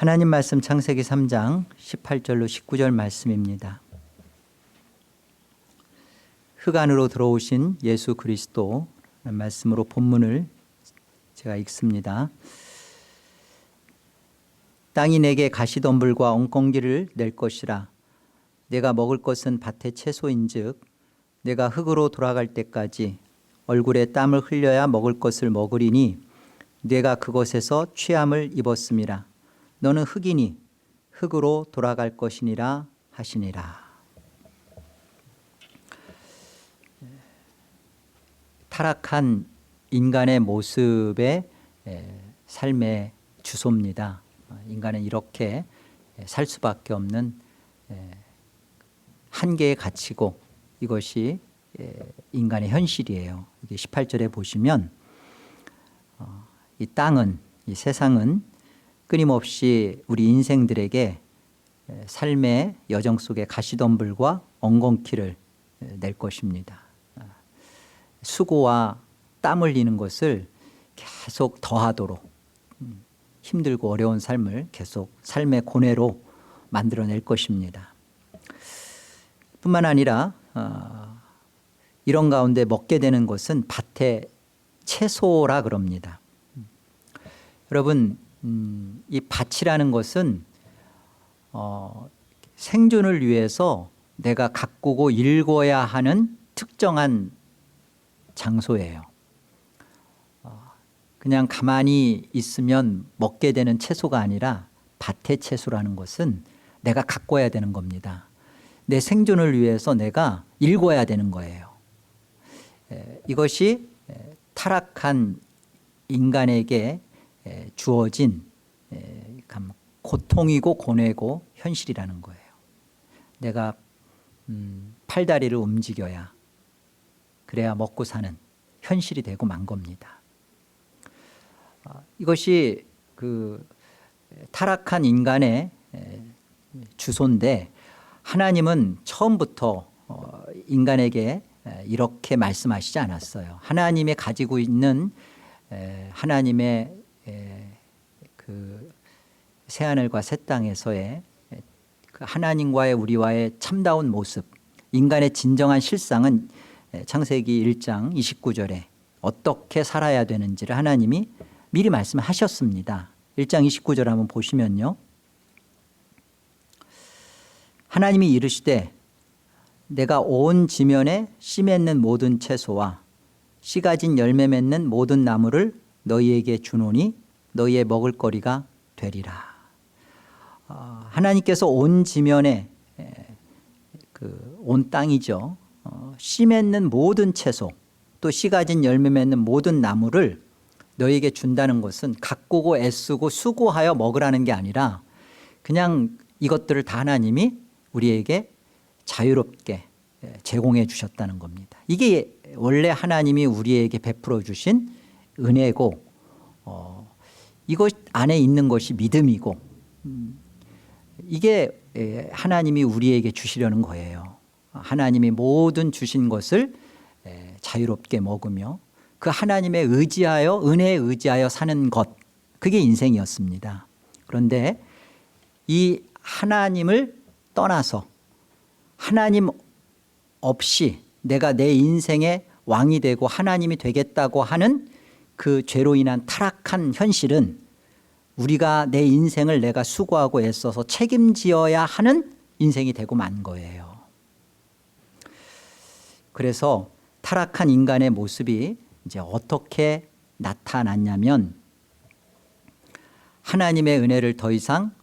하나님 말씀 창세기 3장 18절로 19절 말씀입니다. 흙 안으로 들어오신 예수 그리스도 말씀으로 본문을 제가 읽습니다. 땅이 내게 가시덤불과 엉겅기를 낼 것이라. 내가 먹을 것은 밭의 채소인즉 내가 흙으로 돌아갈 때까지 얼굴에 땀을 흘려야 먹을 것을 먹으리니 내가 그것에서 취함을 입었음이라. 너는 흙이니 흙으로 돌아갈 것이니라 하시니라. 타락한 인간의 모습의 삶의 주소입니다. 인간은 이렇게 살 수밖에 없는 한계에 갇히고 이것이 인간의 현실이에요. 이게 18절에 보시면 이 땅은, 이 세상은 끊임없이 우리 인생들에게 삶의 여정 속에 가시덤불과 엉겅퀴를 낼 것입니다. 수고와 땀 흘리는 것을 계속 더하도록 힘들고 어려운 삶을 계속 삶의 고뇌로 만들어낼 것입니다. 뿐만 아니라 이런 가운데 먹게 되는 것은 밭의 채소라 그럽니다. 여러분, 이 밭이라는 것은 생존을 위해서 내가 가꾸고 일궈야 하는 특정한 장소예요. 그냥 가만히 있으면 먹게 되는 채소가 아니라 밭의 채소라는 것은 내가 가꿔야 되는 겁니다. 내 생존을 위해서 내가 일궈야 되는 거예요. 이것이 타락한 인간에게 주어진 고통이고 고뇌고 현실이라는 거예요. 내가 팔다리를 움직여야 그래야 먹고 사는 현실이 되고 만 겁니다. 이것이 그 타락한 인간의 주소인데 하나님은 처음부터 인간에게 이렇게 말씀하시지 않았어요. 하나님의 가지고 있는 하나님의 그 새하늘과 새 땅에서의 그 하나님과의 우리와의 참다운 모습, 인간의 진정한 실상은 창세기 1장 29절에 어떻게 살아야 되는지를 하나님이 미리 말씀하셨습니다. 1장 29절 한번 보시면요. 하나님이 이르시되 내가 온 지면에 씨 맺는 모든 채소와 씨 가진 열매 맺는 모든 나무를 너희에게 주노니 너희의 먹을거리가 되리라. 하나님께서 온 지면에 온 땅이죠. 씨 맺는 모든 채소 또 씨 가진 열매 맺는 모든 나무를 너희에게 준다는 것은 가꾸고 애쓰고 수고하여 먹으라는 게 아니라 그냥 이것들을 다 하나님이 우리에게 자유롭게 제공해 주셨다는 겁니다. 이게 원래 하나님이 우리에게 베풀어 주신 은혜고 이것 안에 있는 것이 믿음이고 이게 하나님이 우리에게 주시려는 거예요. 하나님이 모든 주신 것을 자유롭게 먹으며 그 하나님에 의지하여 은혜에 의지하여 사는 것, 그게 인생이었습니다. 그런데 이 하나님을 떠나서 하나님 없이 내가 내 인생의 왕이 되고 하나님이 되겠다고 하는 그 죄로 인한 타락한 현실은 우리가 내 인생을 내가 수고하고 애써서 책임지어야 하는 인생이 되고 만 거예요. 그래서 타락한 인간의 모습이 이제 어떻게 나타났냐면 하나님의 은혜를 더 이상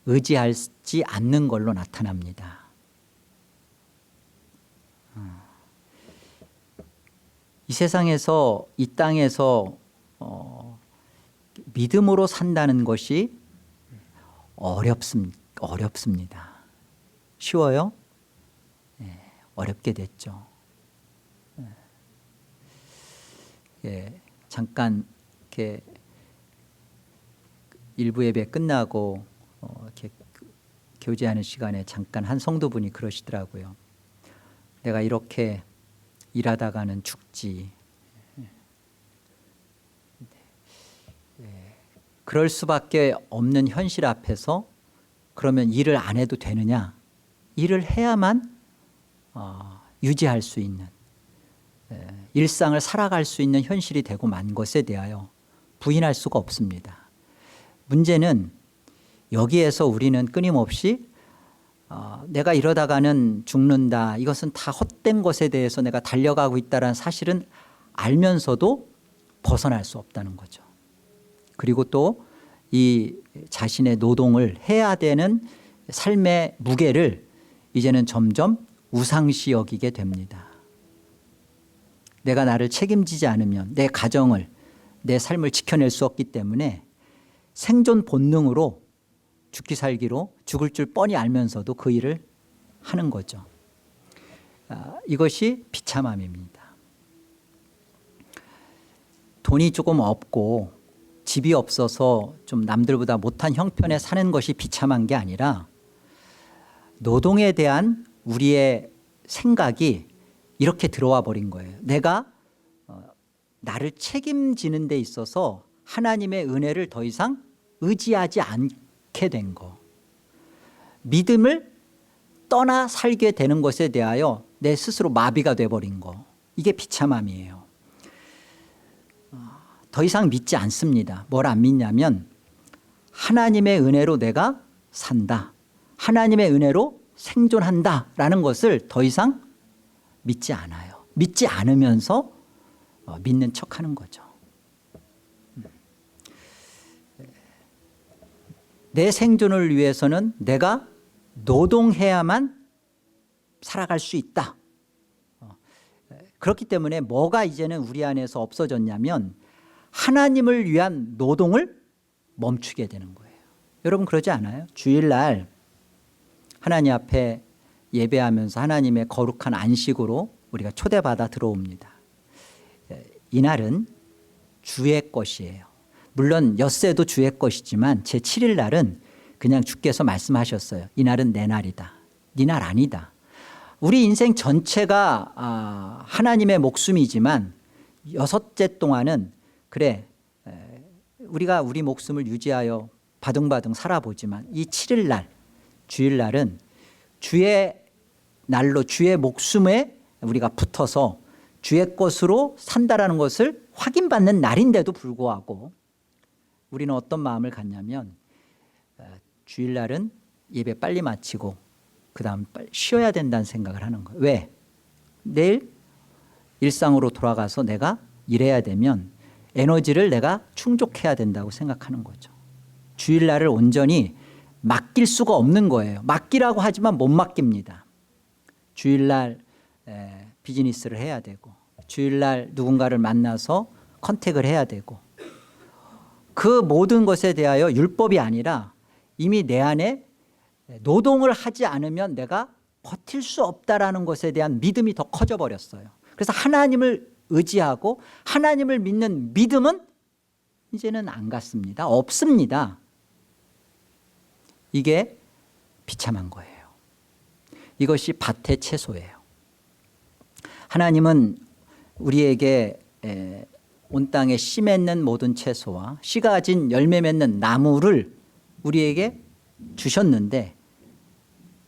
의지하지 않는 걸로 나타납니다. 이 세상에서 이 땅에서 믿음으로 산다는 것이 어렵습니다. 쉬워요? 어렵게 됐죠. 잠깐 이렇게 일부 예배 끝나고 이렇게 교제하는 시간에 잠깐 한 성도분이 그러시더라고요. 내가 이렇게 일하다가는 죽지. 그럴 수밖에 없는 현실 앞에서 그러면 일을 안 해도 되느냐? 일을 해야만 유지할 수 있는, 일상을 살아갈 수 있는 현실이 되고 만 것에 대하여 부인할 수가 없습니다. 문제는 여기에서 우리는 끊임없이 내가 이러다가는 죽는다, 이것은 다 헛된 것에 대해서 내가 달려가고 있다는 사실은 알면서도 벗어날 수 없다는 거죠. 그리고 또 이 자신의 노동을 해야 되는 삶의 무게를 이제는 점점 우상시 여기게 됩니다. 내가 나를 책임지지 않으면 내 가정을, 내 삶을 지켜낼 수 없기 때문에 생존 본능으로 죽기 살기로 죽을 줄 뻔히 알면서도 그 일을 하는 거죠. 이것이 비참함입니다. 돈이 조금 없고 집이 없어서 좀 남들보다 못한 형편에 사는 것이 비참한 게 아니라 노동에 대한 우리의 생각이 이렇게 들어와 버린 거예요. 내가 나를 책임지는 데 있어서 하나님의 은혜를 더 이상 의지하지 않게 된 거. 믿음을 떠나 살게 되는 것에 대하여 내 스스로 마비가 돼버린 거. 이게 비참함이에요. 더 이상 믿지 않습니다. 뭘 안 믿냐면 하나님의 은혜로 내가 산다, 하나님의 은혜로 생존한다라는 것을 더 이상 믿지 않아요. 믿지 않으면서 믿는 척하는 거죠. 내 생존을 위해서는 내가 노동해야만 살아갈 수 있다. 그렇기 때문에 뭐가 이제는 우리 안에서 없어졌냐면 하나님을 위한 노동을 멈추게 되는 거예요. 여러분 그러지 않아요? 주일날 하나님 앞에 예배하면서 하나님의 거룩한 안식으로 우리가 초대받아 들어옵니다. 이날은 주의 것이에요. 물론 엿새도 주의 것이지만 제7일 날은 그냥 주께서 말씀하셨어요. 이날은 내 날이다. 네 날 아니다. 우리 인생 전체가 하나님의 목숨이지만 6째 동안은 그래, 우리가 우리 목숨을 유지하여 바둥바둥 살아보지만 이 7일 날, 주일날은 주의 날로 주의 목숨에 우리가 붙어서 주의 것으로 산다라는 것을 확인받는 날인데도 불구하고 우리는 어떤 마음을 갖냐면 주일날은 예배 빨리 마치고 그 다음 빨리 쉬어야 된다는 생각을 하는 거예요. 왜? 내일 일상으로 돌아가서 내가 일해야 되면 에너지를 내가 충족해야 된다고 생각하는 거죠. 주일날을 온전히 맡길 수가 없는 거예요. 맡기라고 하지만 못 맡깁니다. 주일날 비즈니스를 해야 되고 주일날 누군가를 만나서 컨택을 해야 되고 그 모든 것에 대하여 율법이 아니라 이미 내 안에 노동을 하지 않으면 내가 버틸 수 없다라는 것에 대한 믿음이 더 커져 버렸어요. 그래서 하나님을 의지하고 하나님을 믿는 믿음은 이제는 안 갖습니다. 없습니다. 이게 비참한 거예요. 이것이 밭의 채소예요. 하나님은 우리에게 온 땅에 씨 맺는 모든 채소와 씨가 가진 열매 맺는 나무를 우리에게 주셨는데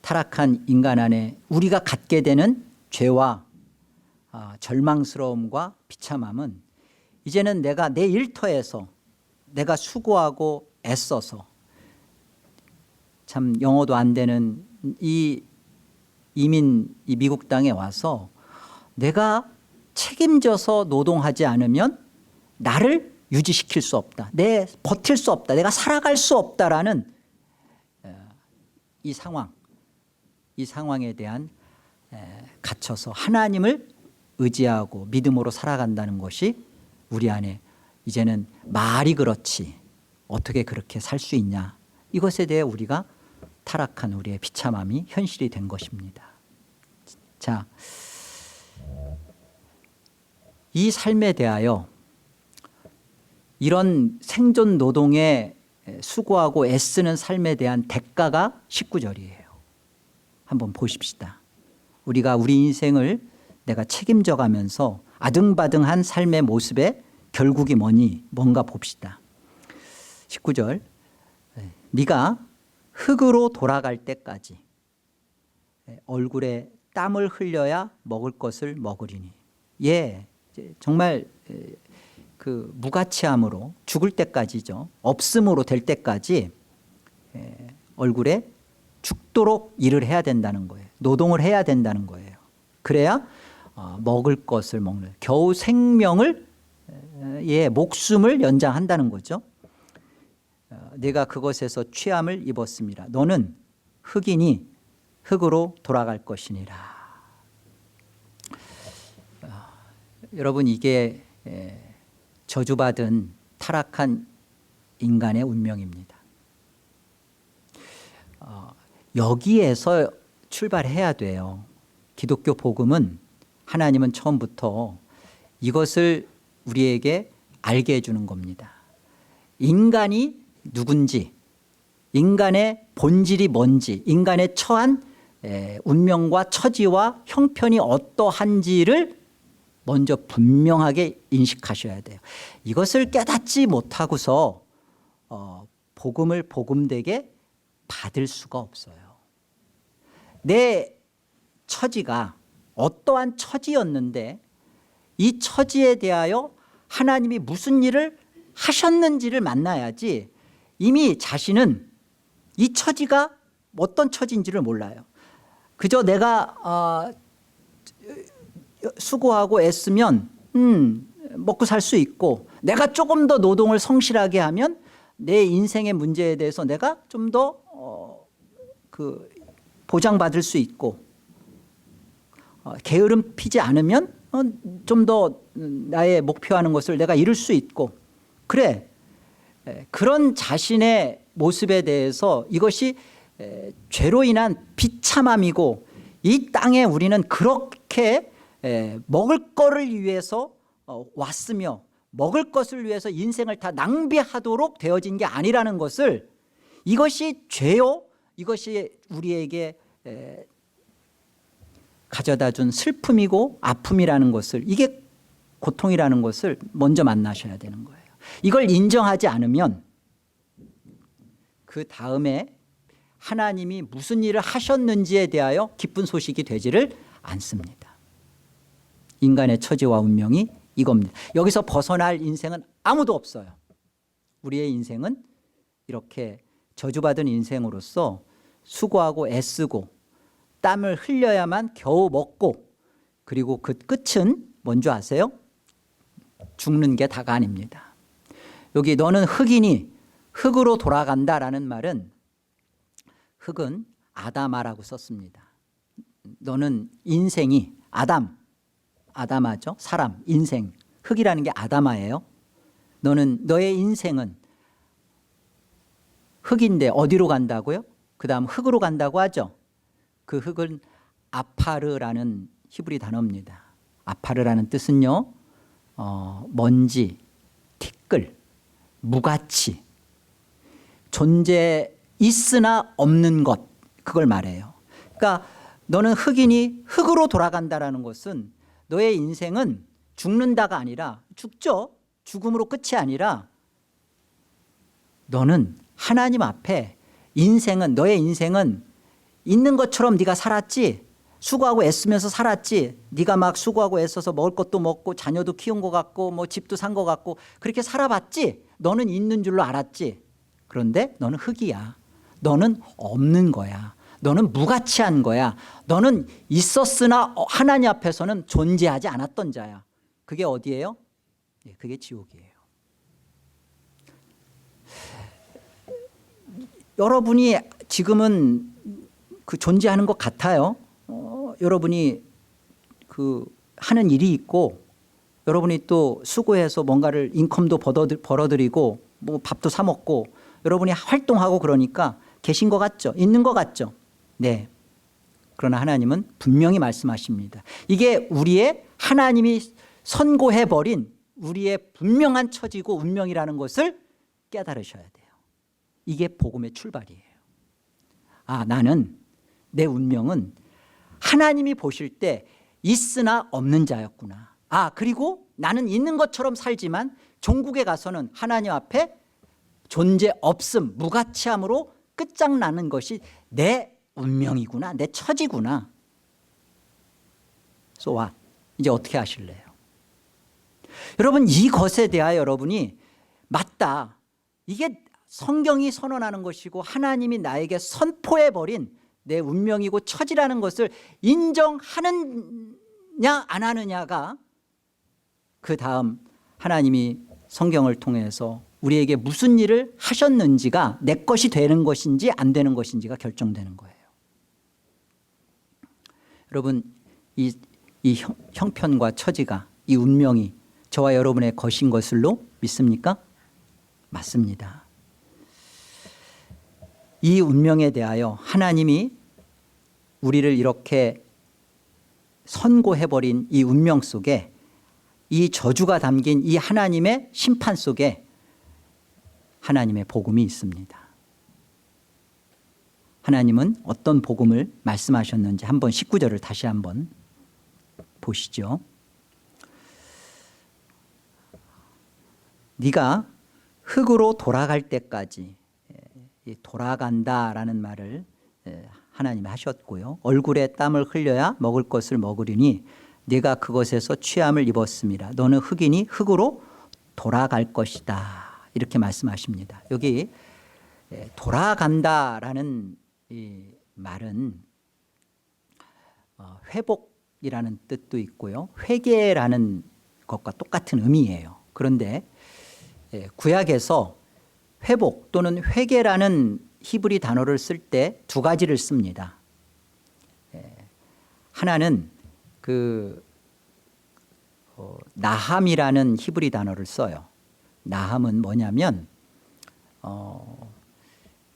타락한 인간 안에 우리가 갖게 되는 죄와 절망스러움과 비참함은 이제는 내가 내 일터에서 내가 수고하고 애써서 참 영어도 안 되는 이 미국 땅에 와서 내가 책임져서 노동하지 않으면 나를 유지시킬 수 없다. 버틸 수 없다. 내가 살아갈 수 없다라는 이 상황에 대한 갇혀서 하나님을 의지하고 믿음으로 살아간다는 것이 우리 안에 이제는 말이 그렇지 어떻게 그렇게 살 수 있냐, 이것에 대해 우리가 타락한 우리의 비참함이 현실이 된 것입니다. 자, 이 삶에 대하여 이런 생존 노동에 수고하고 애쓰는 삶에 대한 대가가 19절이에요. 한번 보십시다. 우리가 우리 인생을 내가 책임져 가면서 아등바등한 삶의 모습에 결국이 뭔가 봅시다. 19절 네가 흙으로 돌아갈 때까지 얼굴에 땀을 흘려야 먹을 것을 먹으리니. 예, 정말 그 무가치함으로 죽을 때까지죠. 없음으로 될 때까지 얼굴에 죽도록 일을 해야 된다는 거예요. 노동을 해야 된다는 거예요. 그래야 먹을 것을 먹는, 겨우 생명을 목숨을 연장한다는 거죠. 내가 그것에서 취함을 입었습니다. 너는 흙이니 흙으로 돌아갈 것이니라. 여러분, 이게 저주받은 타락한 인간의 운명입니다. 여기에서 출발해야 돼요. 기독교 복음은, 하나님은 처음부터 이것을 우리에게 알게 해주는 겁니다. 인간이 누군지, 인간의 본질이 뭔지, 인간의 처한 운명과 처지와 형편이 어떠한지를 먼저 분명하게 인식하셔야 돼요. 이것을 깨닫지 못하고서 복음을 복음되게 받을 수가 없어요. 내 처지가 어떠한 처지였는데 이 처지에 대하여 하나님이 무슨 일을 하셨는지를 만나야지, 이미 자신은 이 처지가 어떤 처지인지를 몰라요. 그저 내가 수고하고 애쓰면 먹고 살 수 있고, 내가 조금 더 노동을 성실하게 하면 내 인생의 문제에 대해서 내가 좀 더 보장받을 수 있고, 게으름 피지 않으면 좀 더 나의 목표하는 것을 내가 이룰 수 있고, 그래, 그런 자신의 모습에 대해서 이것이 죄로 인한 비참함이고, 이 땅에 우리는 그렇게 먹을 거를 위해서 왔으며 먹을 것을 위해서 인생을 다 낭비하도록 되어진 게 아니라는 것을, 이것이 죄요, 이것이 우리에게 가져다 준 슬픔이고 아픔이라는 것을, 이게 고통이라는 것을 먼저 만나셔야 되는 거예요. 이걸 인정하지 않으면 그 다음에 하나님이 무슨 일을 하셨는지에 대하여 기쁜 소식이 되지를 않습니다. 인간의 처지와 운명이 이겁니다. 여기서 벗어날 인생은 아무도 없어요. 우리의 인생은 이렇게 저주받은 인생으로서 수고하고 애쓰고 땀을 흘려야만 겨우 먹고, 그리고 그 끝은 뭔지 아세요? 죽는 게 다가 아닙니다. 여기 너는 흙이니 흙으로 돌아간다라는 말은, 흙은 아담아라고 썼습니다. 너는 인생이 아담아죠. 사람, 인생. 흙이라는 게 아담아예요. 너의 인생은 흙인데 어디로 간다고요? 그 다음 흙으로 간다고 하죠. 그 흙은 아파르라는 히브리 단어입니다. 아파르라는 뜻은요, 먼지, 티끌, 무가치, 존재 있으나 없는 것, 그걸 말해요. 그러니까 너는 흙이니 흙으로 돌아간다라는 것은, 너의 인생은 죽는다가 아니라, 죽죠. 죽음으로 끝이 아니라, 너는 하나님 앞에 너의 인생은 있는 것처럼 네가 살았지, 수고하고 애쓰면서 살았지, 네가 막 수고하고 애써서 먹을 것도 먹고 자녀도 키운 것 같고 뭐 집도 산 것 같고 그렇게 살아봤지. 너는 있는 줄로 알았지. 그런데 너는 흙이야. 너는 없는 거야. 너는 무가치한 거야. 너는 있었으나 하나님 앞에서는 존재하지 않았던 자야. 그게 어디예요? 그게 지옥이에요. 여러분이 지금은 그 존재하는 것 같아요. 여러분이 그 하는 일이 있고, 여러분이 또 수고해서 뭔가를 인컴도 벌어들이고 뭐 밥도 사 먹고 여러분이 활동하고 그러니까 계신 것 같죠? 있는 것 같죠? 네. 그러나 하나님은 분명히 말씀하십니다. 이게 우리의, 하나님이 선고해버린 우리의 분명한 처지고 운명이라는 것을 깨달으셔야 돼요. 이게 복음의 출발이에요. 나는, 내 운명은 하나님이 보실 때 있으나 없는 자였구나. 그리고 나는 있는 것처럼 살지만 종국에 가서는 하나님 앞에 존재 없음, 무가치함으로 끝장나는 것이 내 운명이구나, 내 처지구나. So what? 이제 어떻게 하실래요? 여러분, 이것에 대하여 여러분이 맞다, 이게 성경이 선언하는 것이고 하나님이 나에게 선포해버린 내 운명이고 처지라는 것을 인정하느냐 안 하느냐가 그 다음 하나님이 성경을 통해서 우리에게 무슨 일을 하셨는지가 내 것이 되는 것인지 안 되는 것인지가 결정되는 거예요. 여러분, 이 형편과 처지가, 이 운명이 저와 여러분의 것인 것을로 믿습니까? 맞습니다. 이 운명에 대하여 하나님이 우리를 이렇게 선고해버린 이 운명 속에, 이 저주가 담긴 이 하나님의 심판 속에 하나님의 복음이 있습니다. 하나님은 어떤 복음을 말씀하셨는지 한번 19절을 다시 한번 보시죠. 네가 흙으로 돌아갈 때까지, 돌아간다라는 말을 하나님이 하셨고요. 얼굴에 땀을 흘려야 먹을 것을 먹으리니 네가 그것에서 취함을 입었습니다. 너는 흙이니 흙으로 돌아갈 것이다. 이렇게 말씀하십니다. 여기 돌아간다라는 이 말은 회복이라는 뜻도 있고요, 회개라는 것과 똑같은 의미예요. 그런데 구약에서 회복 또는 회개라는 히브리 단어를 쓸 때 두 가지를 씁니다. 하나는 나함이라는 히브리 단어를 써요. 나함은 뭐냐면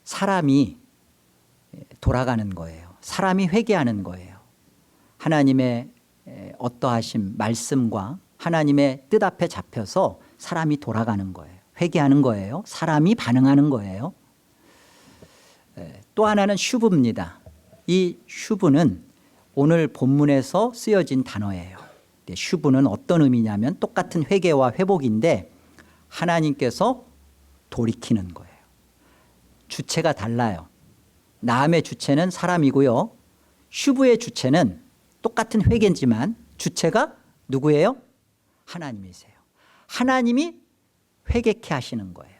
사람이 돌아가는 거예요. 사람이 회개하는 거예요. 하나님의 어떠하심 말씀과 하나님의 뜻 앞에 잡혀서 사람이 돌아가는 거예요. 회개하는 거예요. 사람이 반응하는 거예요. 또 하나는 슈브입니다. 이 슈브는 오늘 본문에서 쓰여진 단어예요. 슈브는 어떤 의미냐면 똑같은 회개와 회복인데 하나님께서 돌이키는 거예요. 주체가 달라요. 나함의 주체는 사람이고요, 슈브의 주체는 똑같은 회개지만 주체가 누구예요? 하나님이세요. 하나님이 회개케 하시는 거예요.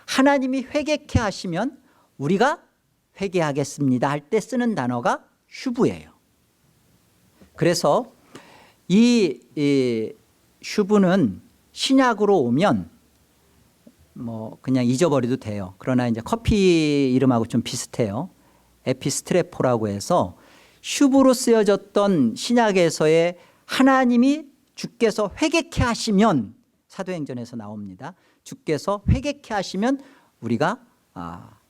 하나님이 회개케 하시면 우리가 회개하겠습니다 할 때 쓰는 단어가 슈브예요. 그래서 이 슈브는 신약으로 오면 뭐 그냥 잊어버려도 돼요. 그러나 이제 커피 이름하고 좀 비슷해요. 에피스트레포라고 해서 슈브로 쓰여졌던 신약에서의 하나님이 주께서 회개케 하시면, 사도행전에서 나옵니다. 주께서 회개케 하시면 우리가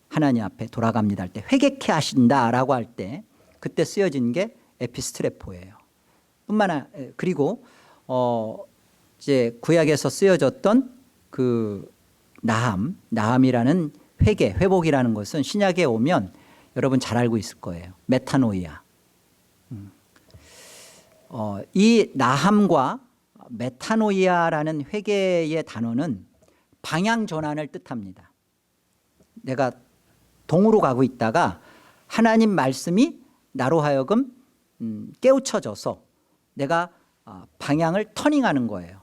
하나님 앞에 돌아갑니다 할 때, 회개케 하신다라고 할 때 그때 쓰여진 게 에피스트레포예요. 그리고 이제 구약에서 쓰여졌던 그 나함이라는 회복이라는 것은 신약에 오면 여러분 잘 알고 있을 거예요. 메타노이아. 이 나함과 메타노이아라는 회개의 단어는 방향 전환을 뜻합니다. 내가 동으로 가고 있다가 하나님 말씀이 나로 하여금 깨우쳐져서 내가 방향을 터닝하는 거예요.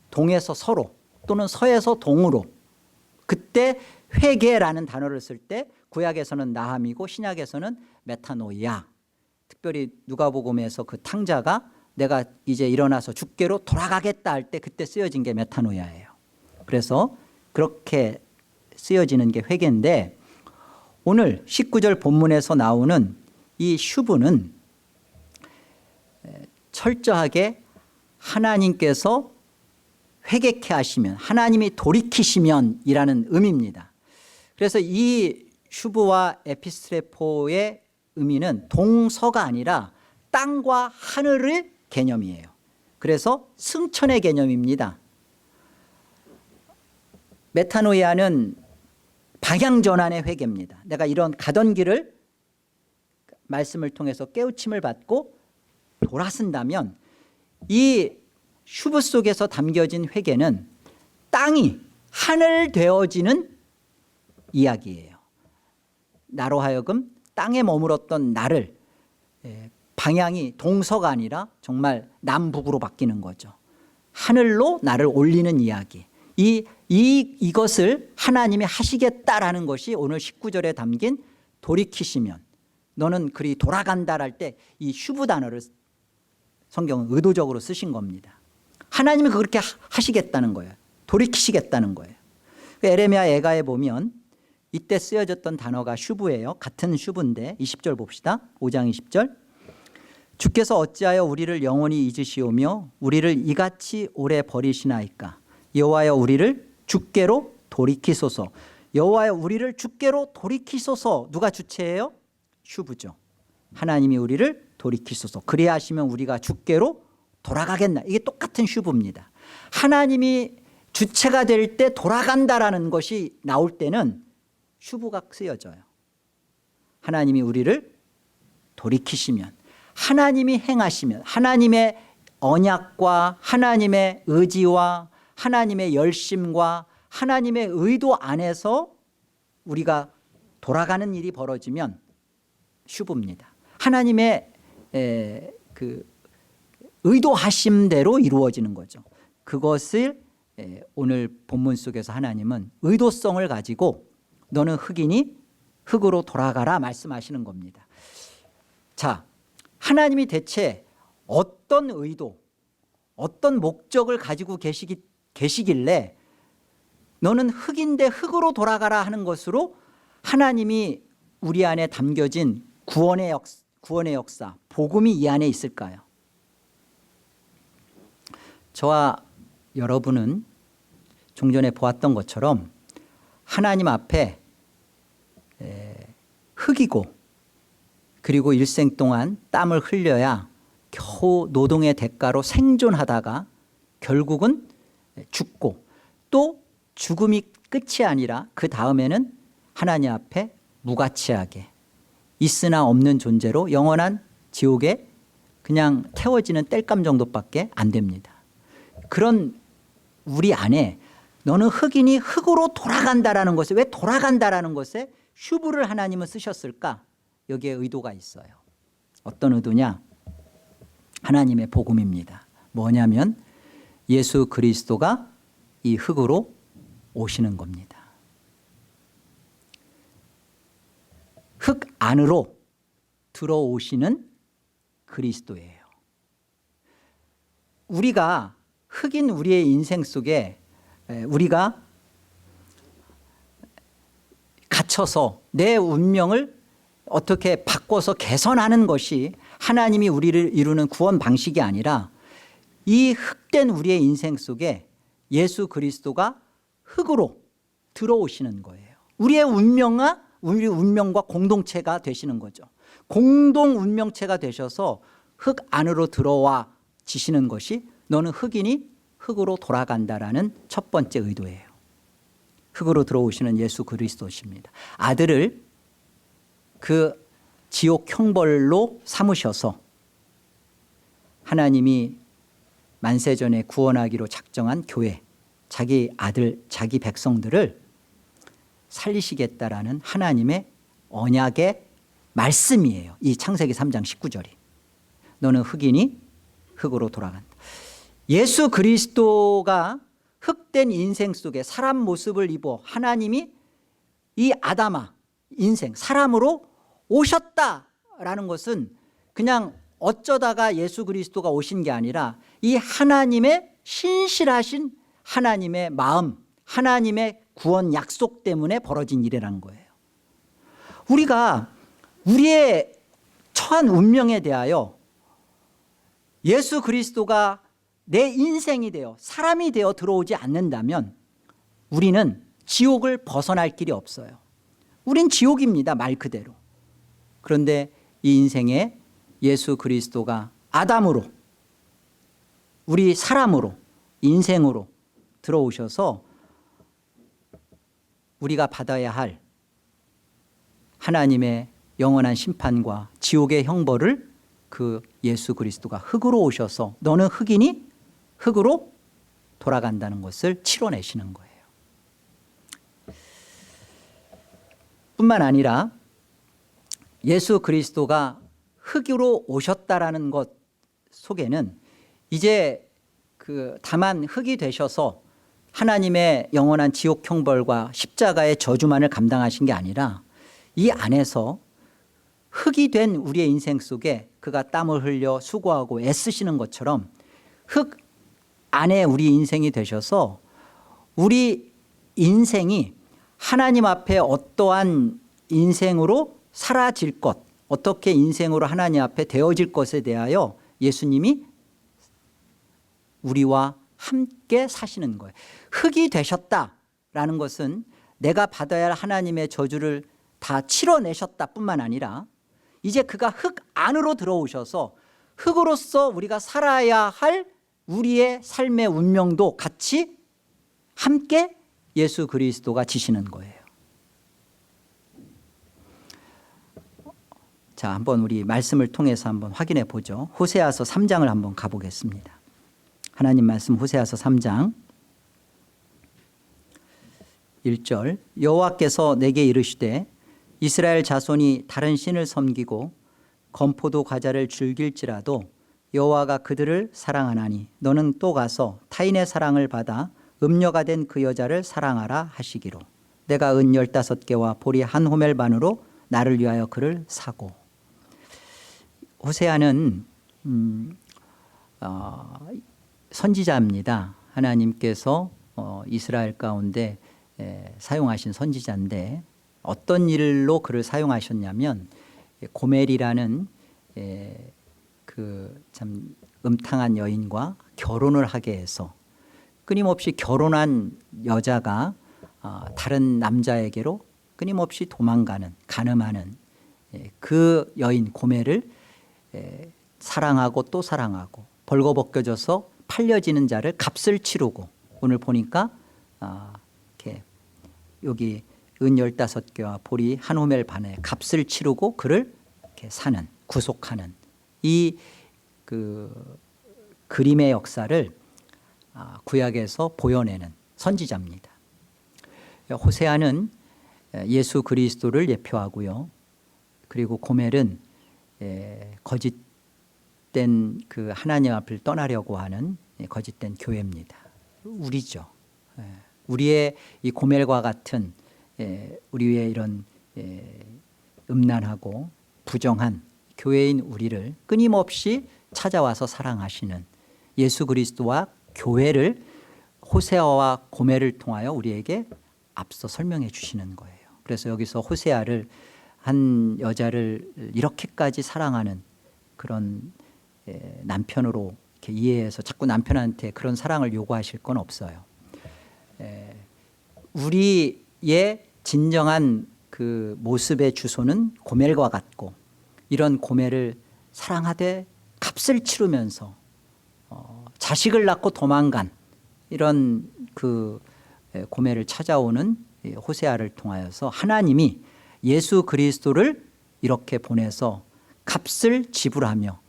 동에서 서로 또는 서에서 동으로. 그때 회개라는 단어를 쓸 때 구약에서는 나함이고 신약에서는 메타노이아. 특별히 누가복음에서 그 탕자가 내가 이제 일어나서 주께로 돌아가겠다 할 때 그때 쓰여진 게 메타노이아예요. 그래서 그렇게 쓰여지는 게 회개인데, 오늘 19절 본문에서 나오는 이 슈브는 철저하게 하나님께서 회개케 하시면, 하나님이 돌이키시면 이라는 의미입니다. 그래서 이 슈브와 에피스트레포의 의미는 동서가 아니라 땅과 하늘의 개념이에요. 그래서 승천의 개념입니다. 메타노이아는 방향 전환의 회개입니다. 내가 이런 가던 길을 말씀을 통해서 깨우침을 받고 돌아선다면, 이 슈브 속에서 담겨진 회개는 땅이 하늘 되어지는 이야기예요. 나로 하여금 땅에 머물었던 나를 방향이 동서가 아니라 정말 남북으로 바뀌는 거죠. 하늘로 나를 올리는 이야기. 이것을 하나님이 하시겠다라는 것이 오늘 19절에 담긴 돌이키시면, 너는 그리 돌아간다랄 때 이 슈브 단어를 성경은 의도적으로 쓰신 겁니다. 하나님이 그렇게 하시겠다는 거예요. 돌이키시겠다는 거예요. 에레미야 애가에 보면 이때 쓰여졌던 단어가 슈브예요. 같은 슈브인데 20절 봅시다. 5장 20절. 주께서 어찌하여 우리를 영원히 잊으시오며 우리를 이같이 오래 버리시나이까. 여호와여 우리를 주께로 돌이키소서. 여호와여 우리를 주께로 돌이키소서. 누가 주체예요? 슈브죠. 하나님이 우리를 돌이키소서. 그리야 하시면 우리가 주께로 돌아가겠나. 이게 똑같은 슈브입니다. 하나님이 주체가 될 때 돌아간다라는 것이 나올 때는 슈브가 쓰여져요. 하나님이 우리를 돌이키시면, 하나님이 행하시면, 하나님의 언약과 하나님의 의지와 하나님의 열심과 하나님의 의도 안에서 우리가 돌아가는 일이 벌어지면 슈브입니다. 하나님의 그 의도하심대로 이루어지는 거죠. 그것을 오늘 본문 속에서 하나님은 의도성을 가지고 너는 흑이니 흑으로 돌아가라 말씀하시는 겁니다. 자, 하나님이 대체 어떤 의도, 어떤 목적을 가지고 계시길래 너는 흑인데 흑으로 돌아가라 하는 것으로 하나님이 우리 안에 담겨진 구원의 역사, 복음이 이 안에 있을까요? 저와 여러분은 종전에 보았던 것처럼 하나님 앞에 흑이고, 그리고 일생 동안 땀을 흘려야 겨우 노동의 대가로 생존하다가 결국은 죽고, 또 죽음이 끝이 아니라 그 다음에는 하나님 앞에 무가치하게 있으나 없는 존재로 영원한 지옥에 그냥 태워지는 땔감 정도밖에 안 됩니다. 그런 우리 안에 너는 흑인이 흑으로 돌아간다라는 것에, 왜 돌아간다라는 것에 슈브를 하나님은 쓰셨을까? 여기에 의도가 있어요. 어떤 의도냐? 하나님의 복음입니다. 뭐냐면 예수 그리스도가 이 흑으로 오시는 겁니다. 흑 안으로 들어오시는 그리스도예요. 우리가 흑인 우리의 인생 속에 우리가 갇혀서 내 운명을 어떻게 바꿔서 개선하는 것이 하나님이 우리를 이루는 구원 방식이 아니라, 이 흑된 우리의 인생 속에 예수 그리스도가 흑으로 들어오시는 거예요. 우리 운명과 공동체가 되시는 거죠. 공동 운명체가 되셔서 흑 안으로 들어와 지시는 것이 너는 흑인이 흑으로 돌아간다라는 첫 번째 의도예요. 흑으로 들어오시는 예수 그리스도십니다. 아들을 그 지옥 형벌로 삼으셔서 하나님이 만세전에 구원하기로 작정한 교회, 자기 아들, 자기 백성들을 살리시겠다라는 하나님의 언약의 말씀이에요. 이 창세기 3장 19절이. 너는 흑인이 흑으로 돌아간다. 예수 그리스도가 흑된 인생 속에 사람 모습을 입어 하나님이 이 아담아 인생 사람으로 오셨다라는 것은 그냥 어쩌다가 예수 그리스도가 오신 게 아니라 이 하나님의 신실하신 하나님의 마음, 하나님의 구원 약속 때문에 벌어진 일이라는 거예요. 우리가 우리의 처한 운명에 대하여 예수 그리스도가 내 인생이 되어 사람이 되어 들어오지 않는다면 우리는 지옥을 벗어날 길이 없어요. 우린 지옥입니다, 말 그대로. 그런데 이 인생에 예수 그리스도가 아담으로, 우리 사람으로, 인생으로 들어오셔서 우리가 받아야 할 하나님의 영원한 심판과 지옥의 형벌을 그 예수 그리스도가 흑으로 오셔서 너는 흑인이 흑으로 돌아간다는 것을 치러내시는 거예요. 뿐만 아니라 예수 그리스도가 흙으로 오셨다라는 것 속에는 이제 다만 흙이 되셔서 하나님의 영원한 지옥 형벌과 십자가의 저주만을 감당하신 게 아니라 이 안에서 흙이 된 우리의 인생 속에 그가 땀을 흘려 수고하고 애쓰시는 것처럼 흙 안에 우리 인생이 되셔서 우리 인생이 하나님 앞에 어떠한 인생으로 사라질 것, 어떻게 인생으로 하나님 앞에 되어질 것에 대하여 예수님이 우리와 함께 사시는 거예요. 흙이 되셨다라는 것은 내가 받아야 할 하나님의 저주를 다 치러내셨다 뿐만 아니라 이제 그가 흙 안으로 들어오셔서 흙으로서 우리가 살아야 할 우리의 삶의 운명도 같이 함께 예수 그리스도가 지시는 거예요. 자, 한번 우리 말씀을 통해서 한번 확인해 보죠. 호세아서 3장을 한번 가보겠습니다. 하나님 말씀 호세아서 3장 1절 여호와께서 내게 이르시되 이스라엘 자손이 다른 신을 섬기고 건포도 과자를 즐길지라도 여호와가 그들을 사랑하나니 너는 또 가서 타인의 사랑을 받아 음녀가 된 그 여자를 사랑하라 하시기로 내가 은 15개와 보리 한 호멜 반으로 나를 위하여 그를 사고. 호세아는 선지자입니다. 하나님께서 이스라엘 가운데 사용하신 선지자인데 어떤 일로 그를 사용하셨냐면 고멜이라는 그 참 음탕한 여인과 결혼을 하게 해서 끊임없이 결혼한 여자가 다른 남자에게로 끊임없이 도망가는 간음하는 그 여인 고멜을 사랑하고 또 사랑하고 벌거벗겨져서 팔려지는 자를 값을 치르고 오늘 보니까 이렇게 여기 은 15개와 보리 한 호멜 반의 값을 치르고 그를 이렇게 사는 구속하는 이 그림의 역사를 구약에서 보여내는 선지자입니다. 호세아는 예수 그리스도를 예표하고요. 그리고 고멜은 거짓된 그 하나님 앞을 떠나려고 하는 거짓된 교회입니다. 우리죠. 우리의 이 고멜과 같은 우리의 이런 음란하고 부정한 교회인 우리를 끊임없이 찾아와서 사랑하시는 예수 그리스도와 교회를 호세아와 고멜을 통하여 우리에게 앞서 설명해 주시는 거예요. 그래서 여기서 호세아를 한 여자를 이렇게까지 사랑하는 그런 남편으로 이렇게 이해해서 자꾸 남편한테 그런 사랑을 요구하실 건 없어요. 우리의 진정한 그 모습의 주소는 고멜과 같고 이런 고멜을 사랑하되 값을 치르면서 자식을 낳고 도망간 이런 그 고멜을 찾아오는 호세아를 통하여서 하나님이 예수 그리스도를 이렇게 보내서 값을 지불하며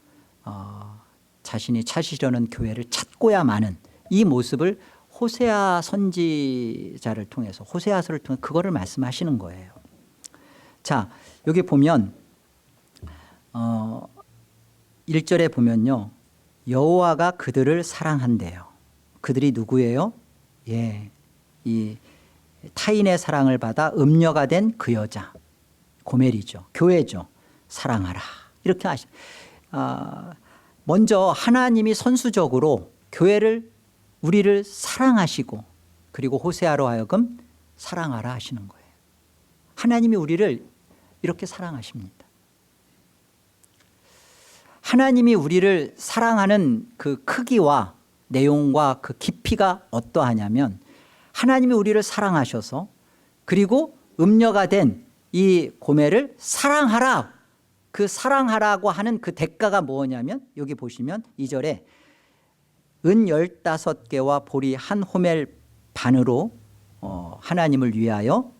자신이 찾으려는 교회를 찾고야 마는 이 모습을 호세아 선지자를 통해서 호세아서를 통해 그거를 말씀하시는 거예요. 자, 여기 보면 1절에 보면요. 여호와가 그들을 사랑한대요. 그들이 누구예요? 이 타인의 사랑을 받아 음녀가 된 그 여자 고멜이죠. 교회죠. 사랑하라 이렇게 하시. 먼저 하나님이 선수적으로 교회를 우리를 사랑하시고 그리고 호세아로 하여금 사랑하라 하시는 거예요. 하나님이 우리를 이렇게 사랑하십니다. 하나님이 우리를 사랑하는 그 크기와 내용과 그 깊이가 어떠하냐면 하나님이 우리를 사랑하셔서 그리고 음녀가 된 이 고멜을 사랑하라. 그 사랑하라고 하는 그 대가가 뭐냐면 여기 보시면 2절에 은 15개와 보리 한 호멜 반으로 하나님을 위하여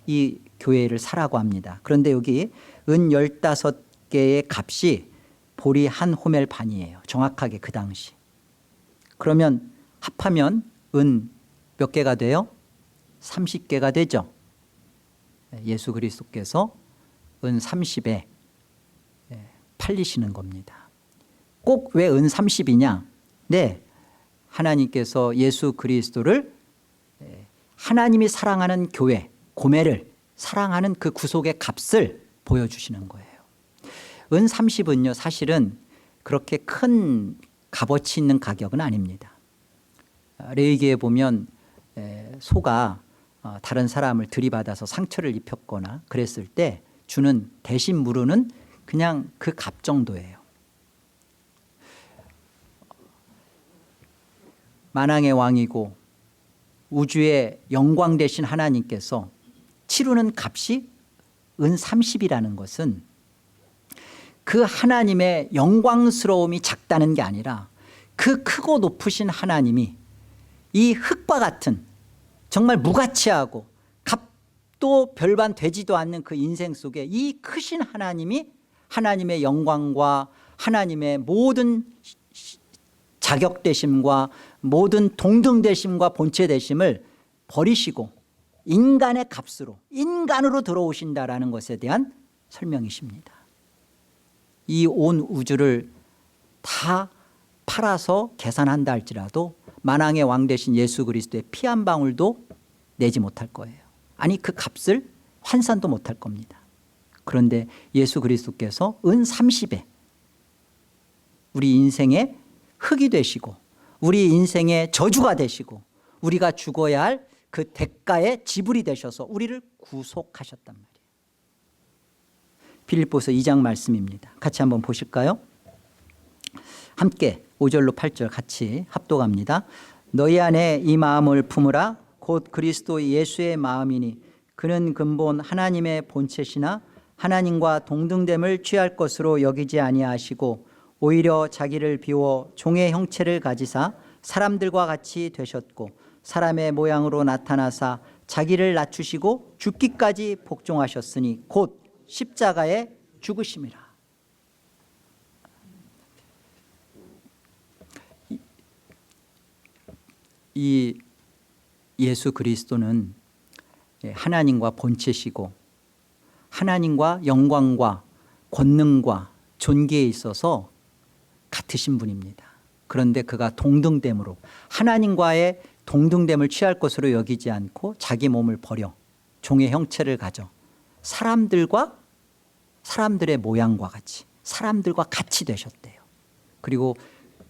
이 교회를 사라고 합니다. 그런데 여기 은 15개의 값이 보리 한 호멜 반이에요. 정확하게 그 당시. 그러면 합하면 은 몇 개가 돼요? 30개가 되죠. 예수 그리스도께서 은 30에 팔리시는 겁니다. 꼭 왜 은 30이냐? 네, 하나님께서 예수 그리스도를 하나님이 사랑하는 교회, 고매를 사랑하는 그 구속의 값을 보여주시는 거예요. 은 30은요 사실은 그렇게 큰 값어치 있는 가격은 아닙니다. 레위기에 보면 소가 다른 사람을 들이받아서 상처를 입혔거나 그랬을 때 주는 대신 물으는 그냥 그 값 정도예요. 만왕의 왕이고 우주의 영광 되신 하나님께서 치르는 값이 은 30이라는 것은 그 하나님의 영광스러움이 작다는 게 아니라 그 크고 높으신 하나님이 이 흙과 같은 정말 무가치하고 값도 별반 되지도 않는 그 인생 속에 이 크신 하나님이 하나님의 영광과 하나님의 모든 자격되심과 모든 동등되심과 본체되심을 버리시고 인간의 값으로 인간으로 들어오신다라는 것에 대한 설명이십니다. 이 온 우주를 다 팔아서 계산한다 할지라도 만왕의 왕 되신 예수 그리스도의 피 한 방울도 내지 못할 거예요. 아니 그 값을 환산도 못할 겁니다. 그런데 예수 그리스도께서 은 30에 우리 인생의 흙이 되시고 우리 인생의 저주가 되시고 우리가 죽어야 할 그 대가의 지불이 되셔서 우리를 구속하셨단 말이에요. 빌립보서 2장 말씀입니다. 같이 한번 보실까요? 함께 5절로 8절 같이 합독합니다. 너희 안에 이 마음을 품으라. 곧 그리스도 예수의 마음이니 그는 근본 하나님의 본체시나 하나님과 동등됨을 취할 것으로 여기지 아니하시고 오히려 자기를 비워 종의 형체를 가지사 사람들과 같이 되셨고 사람의 모양으로 나타나사 자기를 낮추시고 죽기까지 복종하셨으니 곧 십자가에 죽으심이라. 이 예수 그리스도는 하나님과 본체시고 하나님과 영광과 권능과 존귀에 있어서 같으신 분입니다. 그런데 그가 동등됨으로 하나님과의 동등됨을 취할 것으로 여기지 않고 자기 몸을 버려 종의 형체를 가져 사람들의 모양과 같이 사람들과 같이 되셨대요. 그리고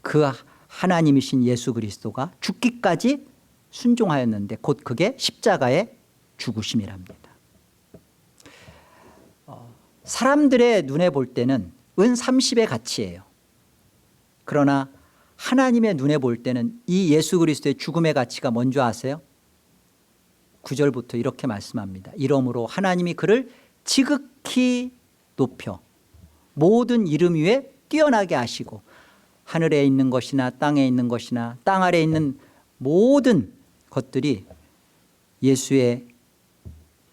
그 하나님이신 예수 그리스도가 죽기까지 순종하였는데 곧 그게 십자가의 죽으심이랍니다. 사람들의 눈에 볼 때는 은 30의 가치예요. 그러나 하나님의 눈에 볼 때는 이 예수 그리스도의 죽음의 가치가 뭔지 아세요? 9절부터 이렇게 말씀합니다. 이러므로 하나님이 그를 지극히 높여 모든 이름 위에 뛰어나게 하시고 하늘에 있는 것이나 땅에 있는 것이나 땅 아래에 있는 모든 것들이 예수의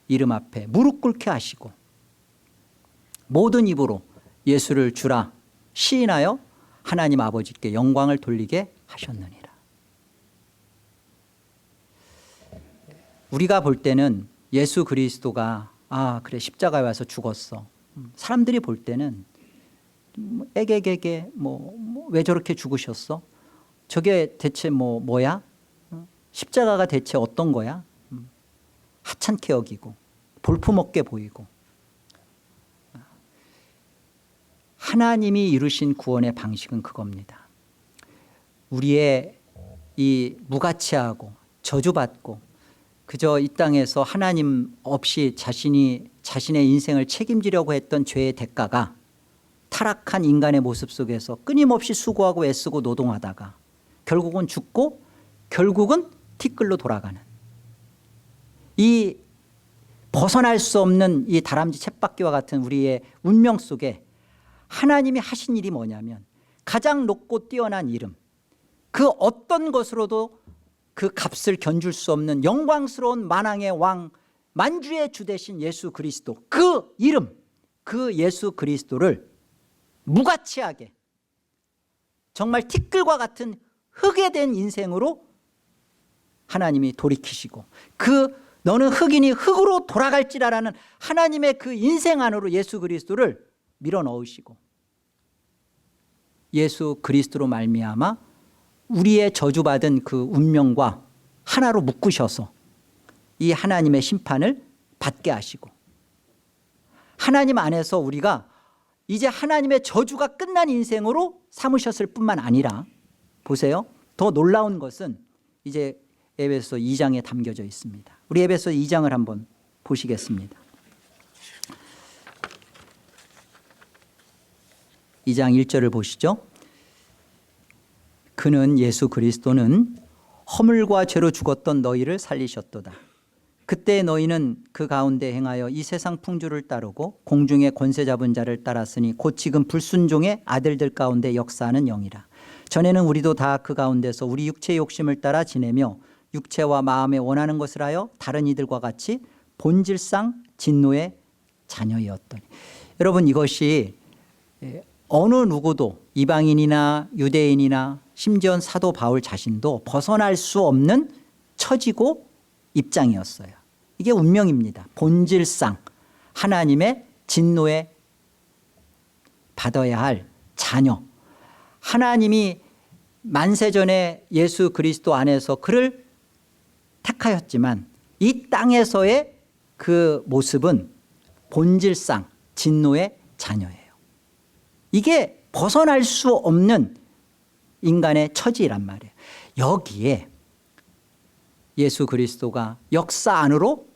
이름 앞에 무릎 꿇게 하시고 모든 입으로 예수를 주라 시인하여 하나님 아버지께 영광을 돌리게 하셨느니라. 우리가 볼 때는 예수 그리스도가 그래 십자가에 와서 죽었어. 사람들이 볼 때는 애게게게 왜 저렇게 죽으셨어? 저게 대체 뭐야? 십자가가 대체 어떤 거야? 하찮게 여기고 볼품없게 보이고 하나님이 이루신 구원의 방식은 그겁니다. 우리의 이 무가치하고 저주받고 그저 이 땅에서 하나님 없이 자신의 인생을 책임지려고 했던 죄의 대가가 타락한 인간의 모습 속에서 끊임없이 수고하고 애쓰고 노동하다가 결국은 죽고 결국은 티끌로 돌아가는 이 벗어날 수 없는 이 다람쥐 쳇바퀴와 같은 우리의 운명 속에 하나님이 하신 일이 뭐냐면 가장 높고 뛰어난 이름 그 어떤 것으로도 그 값을 견줄 수 없는 영광스러운 만왕의 왕 만주의 주 되신 예수 그리스도 그 이름 그 예수 그리스도를 무가치하게 정말 티끌과 같은 흙에 된 인생으로 하나님이 돌이키시고 그 너는 흙이니 흙으로 돌아갈지라라는 하나님의 그 인생 안으로 예수 그리스도를 밀어넣으시고 예수 그리스도로 말미암아 우리의 저주받은 그 운명과 하나로 묶으셔서 이 하나님의 심판을 받게 하시고 하나님 안에서 우리가 이제 하나님의 저주가 끝난 인생으로 삼으셨을 뿐만 아니라 보세요. 더 놀라운 것은 이제 에베소 2장에 담겨져 있습니다. 우리 에베소 2장을 한번 보시겠습니다. 2장 1절을 보시죠. 그는 예수 그리스도는 허물과 죄로 죽었던 너희를 살리셨도다. 그때 너희는 그 가운데 행하여 이 세상 풍주를 따르고 공중의 권세 잡은 자를 따랐으니 곧 지금 불순종의 아들들 가운데 역사하는 영이라. 전에는 우리도 다 그 가운데서 우리 육체의 욕심을 따라 지내며 육체와 마음에 원하는 것을 하여 다른 이들과 같이 본질상 진노의 자녀이었더니. 여러분, 이것이 어느 누구도 이방인이나 유대인이나 심지어 사도 바울 자신도 벗어날 수 없는 처지고 입장이었어요. 이게 운명입니다. 본질상 하나님의 진노에 받아야 할 자녀. 하나님이 만세전에 예수 그리스도 안에서 그를 택하였지만 이 땅에서의 그 모습은 본질상 진노의 자녀예요. 이게 벗어날 수 없는 인간의 처지란 말이에요. 여기에 예수 그리스도가 역사 안으로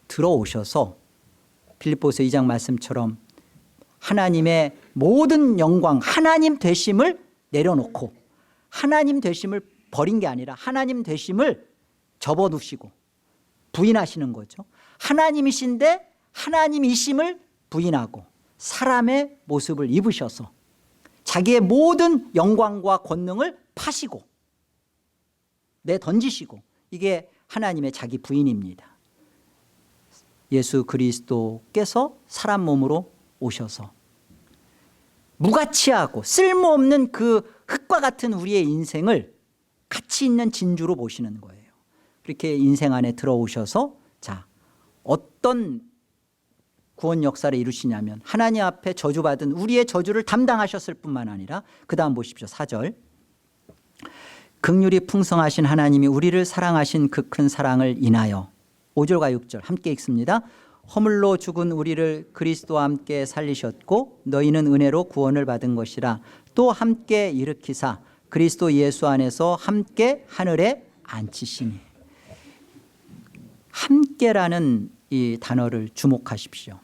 들어오셔서 빌립보서 2장 말씀처럼 하나님의 모든 영광, 하나님 되심을 내려놓고 하나님 되심을 버린 게 아니라 하나님 되심을 접어두시고 부인하시는 거죠. 하나님이신데 하나님이심을 부인하고 사람의 모습을 입으셔서 자기의 모든 영광과 권능을 파시고 내던지시고, 이게 하나님의 자기 부인입니다. 예수 그리스도께서 사람 몸으로 오셔서 무가치하고 쓸모없는 그 흙과 같은 우리의 인생을 가치 있는 진주로 보시는 거예요. 그렇게 인생 안에 들어오셔서 자, 어떤 구원 역사를 이루시냐면 하나님 앞에 저주받은 우리의 저주를 담당하셨을 뿐만 아니라 그 다음 보십시오. 4절. 긍휼이 풍성하신 하나님이 우리를 사랑하신 그 큰 사랑을 인하여 5절과 6절 함께 읽습니다. 허물로 죽은 우리를 그리스도와 함께 살리셨고 너희는 은혜로 구원을 받은 것이라. 또 함께 일으키사 그리스도 예수 안에서 함께 하늘에 앉히시니. 함께라는 이 단어를 주목하십시오.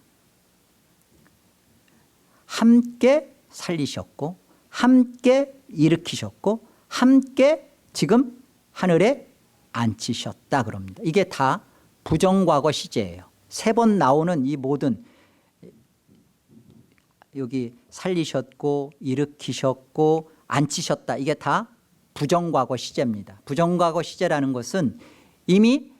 함께 살리셨고 함께 일으키셨고 함께 지금 하늘에 앉히셨다 그럽니다. 이게 다 부정과거 시제예요. 3번 나오는 이 모든, 여기 살리셨고 일으키셨고 앉히셨다, 이게 다 부정과거 시제입니다. 부정과거 시제라는 것은 이미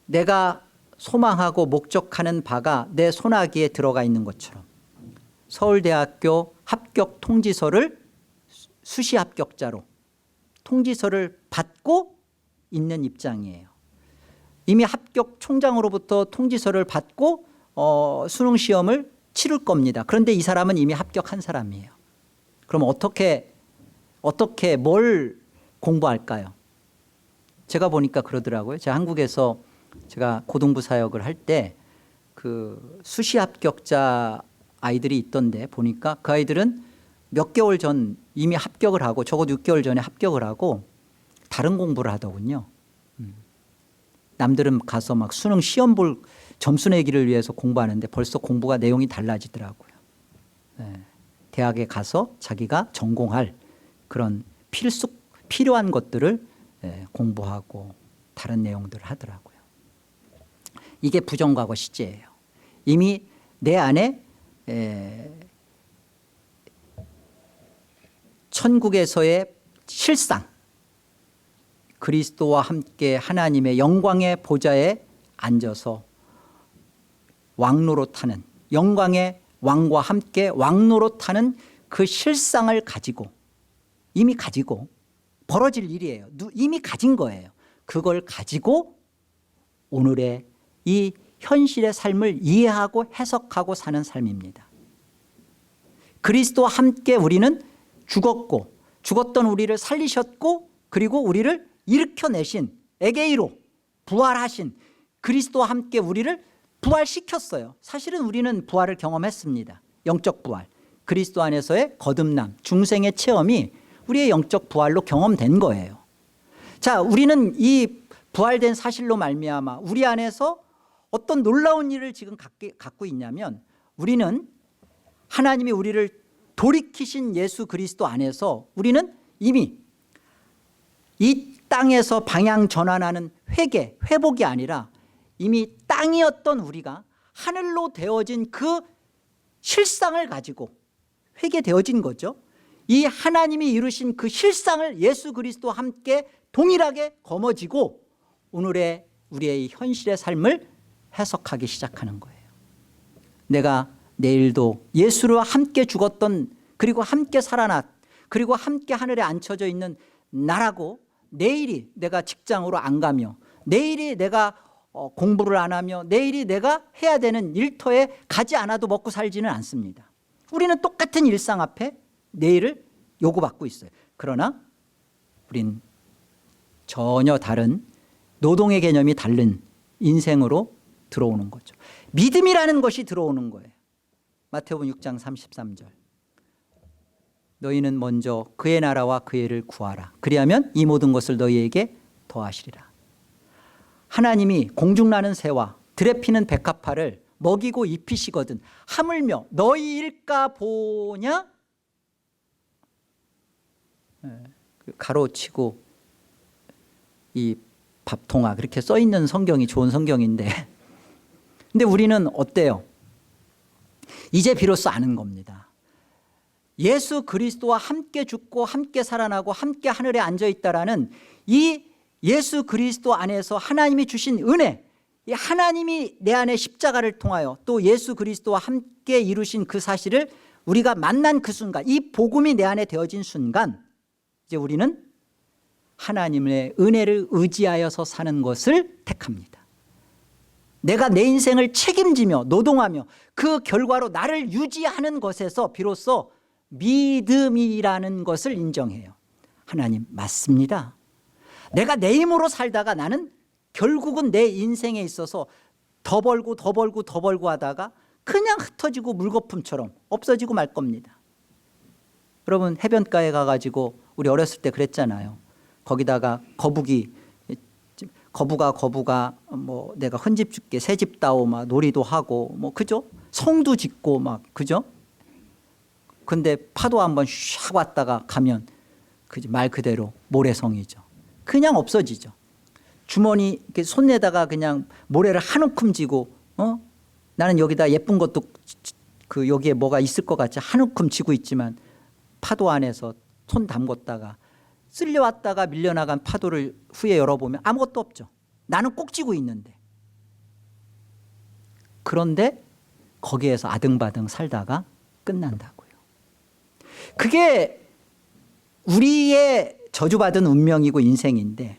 내가 소망하고 목적하는 바가 내 손아귀에 들어가 있는 것처럼 서울대학교 합격 통지서를 수시 합격자로 통지서를 받고 있는 입장이에요. 이미 합격 총장으로부터 통지서를 받고 수능 시험을 치를 겁니다. 그런데 이 사람은 이미 합격한 사람이에요. 그럼 어떻게 뭘 공부할까요? 제가 보니까 그러더라고요. 제가 한국에서 제가 고등부 사역을 할 때 그 수시 합격자 아이들이 있던데 보니까 그 아이들은 몇 개월 전 이미 합격을 하고 적어도 6개월 전에 합격을 하고 다른 공부를 하더군요. 남들은 가서 막 수능 시험 볼 점수 내기를 위해서 공부하는데 벌써 공부가 내용이 달라지더라고요. 네. 대학에 가서 자기가 전공할 그런 필요한 것들을 공부하고 다른 내용들을 하더라고요. 이게 부정과거 시제예요. 이미 내 안에 천국에서의 실상, 그리스도와 함께 하나님의 영광의 보좌에 앉아서 왕노릇하는, 영광의 왕과 함께 왕노릇하는 그 실상을 가지고, 이미 가지고 벌어질 일이에요. 이미 가진 거예요. 그걸 가지고 오늘의 이 현실의 삶을 이해하고 해석하고 사는 삶입니다. 그리스도와 함께 우리는 죽었고 죽었던 우리를 살리셨고 그리고 우리를 일으켜내신 에게이로 부활하신 그리스도와 함께 우리를 부활시켰어요. 사실은 우리는 부활을 경험했습니다. 영적 부활, 그리스도 안에서의 거듭남, 중생의 체험이 우리의 영적 부활로 경험된 거예요. 자, 우리는 이 부활된 사실로 말미암아 우리 안에서 어떤 놀라운 일을 지금 갖고 있냐면 우리는 하나님이 우리를 돌이키신 예수 그리스도 안에서 우리는 이미 이 땅에서 방향 전환하는 회복이 아니라 이미 땅이었던 우리가 하늘로 되어진 그 실상을 가지고 회개되어진 거죠. 이 하나님이 이루신 그 실상을 예수 그리스도와 함께 동일하게 거머쥐고 오늘의 우리의 현실의 삶을 해석하기 시작하는 거예요. 내가 내일도 예수와 함께 죽었던 그리고 함께 살아났 그리고 함께 하늘에 앉혀져 있는 나라고 내일이 내가 직장으로 안 가며 내일이 내가 공부를 안 하며 내일이 내가 해야 되는 일터에 가지 않아도 먹고 살지는 않습니다. 우리는 똑같은 일상 앞에 내일을 요구받고 있어요. 그러나 우린 전혀 다른 노동의 개념이 다른 인생으로 들어오는 거죠. 믿음이라는 것이 들어오는 거예요. 마태복음 6장 33절. 너희는 먼저 그의 나라와 그의 일을 구하라. 그리하면 이 모든 것을 너희에게 더하시리라. 하나님이 공중나는 새와 들에 피는 백합화를 먹이고 입히시거든 하물며 너희 일까 보냐? 가로치고 이 밥통아 그렇게 써 있는 성경이 좋은 성경인데 근데 우리는 어때요? 이제 비로소 아는 겁니다. 예수 그리스도와 함께 죽고 함께 살아나고 함께 하늘에 앉아있다라는 이 예수 그리스도 안에서 하나님이 주신 은혜, 이 하나님이 내 안에 십자가를 통하여 또 예수 그리스도와 함께 이루신 그 사실을 우리가 만난 그 순간, 이 복음이 내 안에 되어진 순간 이제 우리는 하나님의 은혜를 의지하여서 사는 것을 택합니다. 내가 내 인생을 책임지며 노동하며 그 결과로 나를 유지하는 것에서 비로소 믿음이라는 것을 인정해요. 하나님 맞습니다. 내가 내 힘으로 살다가 나는 결국은 내 인생에 있어서 더 벌고 더 벌고 더 벌고 하다가 그냥 흩어지고 물거품처럼 없어지고 말 겁니다. 여러분 해변가에 가가지고 우리 어렸을 때 그랬잖아요. 거기다가 거부가 뭐 내가 헌집 줄게 새집 따오 막 놀이도 하고 뭐 그죠? 성도 짓고 막 그죠? 근데 파도 한번 샥 왔다가 가면 말 그대로 모래성이죠. 그냥 없어지죠. 주머니 이렇게 손 내다가 그냥 모래를 한 움큼 쥐고 나는 여기다 예쁜 것도 그 여기에 뭐가 있을 것 같이 한 움큼 쥐고 있지만 파도 안에서 손 담궜다가 쓸려왔다가 밀려나간 파도를 후에 열어보면 아무것도 없죠. 나는 꼭 쥐고 있는데. 그런데 거기에서 아등바등 살다가 끝난다고요. 그게 우리의 저주받은 운명이고 인생인데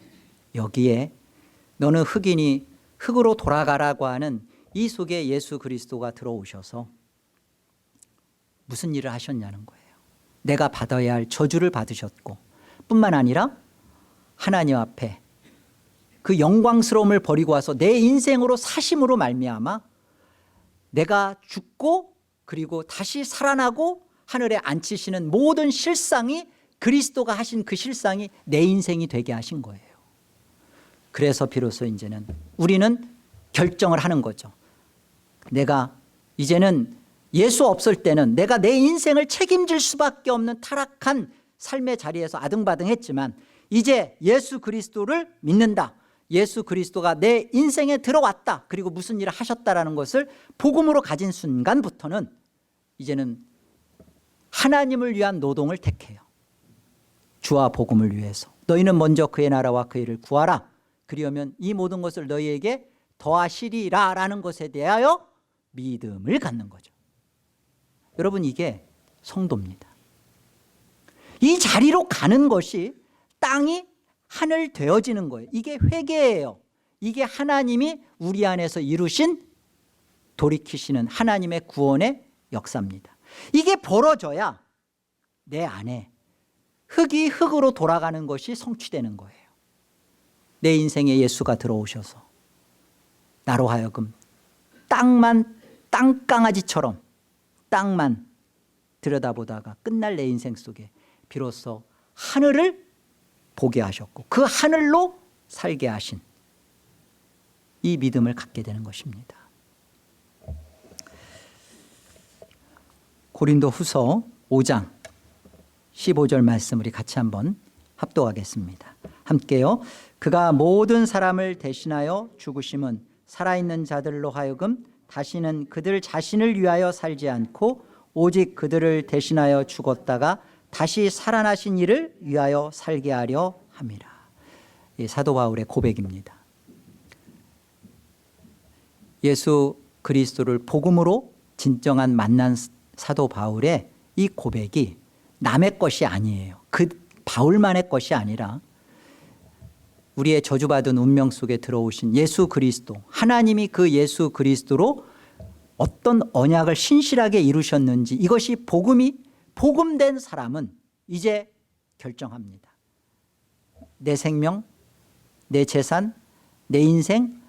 여기에 너는 흑이니 흑으로 돌아가라고 하는 이 속에 예수 그리스도가 들어오셔서 무슨 일을 하셨냐는 거예요. 내가 받아야 할 저주를 받으셨고 뿐만 아니라 하나님 앞에 그 영광스러움을 버리고 와서 내 인생으로 사심으로 말미암아 내가 죽고 그리고 다시 살아나고 하늘에 앉히시는 모든 실상이 그리스도가 하신 그 실상이 내 인생이 되게 하신 거예요. 그래서 비로소 이제는 우리는 결정을 하는 거죠. 내가 이제는 예수 없을 때는 내가 내 인생을 책임질 수밖에 없는 타락한 삶의 자리에서 아등바등했지만 이제 예수 그리스도를 믿는다. 예수 그리스도가 내 인생에 들어왔다. 그리고 무슨 일을 하셨다라는 것을 복음으로 가진 순간부터는 이제는 하나님을 위한 노동을 택해요. 주와 복음을 위해서. 너희는 먼저 그의 나라와 그의 일을 구하라. 그리하면 이 모든 것을 너희에게 더하시리라 라는 것에 대하여 믿음을 갖는 거죠. 여러분 이게 성도입니다. 이 자리로 가는 것이 땅이 하늘 되어지는 거예요. 이게 회개예요. 이게 하나님이 우리 안에서 이루신 돌이키시는 하나님의 구원의 역사입니다. 이게 벌어져야 내 안에 흙이 흙으로 돌아가는 것이 성취되는 거예요. 내 인생에 예수가 들어오셔서 나로 하여금 땅강아지처럼 땅만 들여다보다가 끝날 내 인생 속에 비로소 하늘을 보게 하셨고 그 하늘로 살게 하신 이 믿음을 갖게 되는 것입니다. 고린도후서 5장 15절 말씀 우리 같이 한번 합독하겠습니다. 함께요. 그가 모든 사람을 대신하여 죽으심은 살아있는 자들로 하여금 다시는 그들 자신을 위하여 살지 않고 오직 그들을 대신하여 죽었다가 다시 살아나신 이를 위하여 살게 하려 함이라. 이 사도 바울의 고백입니다. 예수 그리스도를 복음으로 진정한 만난 사도 바울의 이 고백이 남의 것이 아니에요. 그 바울만의 것이 아니라 우리의 저주받은 운명 속에 들어오신 예수 그리스도, 하나님이 그 예수 그리스도로 어떤 언약을 신실하게 이루셨는지 이것이 복음된 사람은 이제 결정합니다. 내 생명, 내 재산, 내 인생,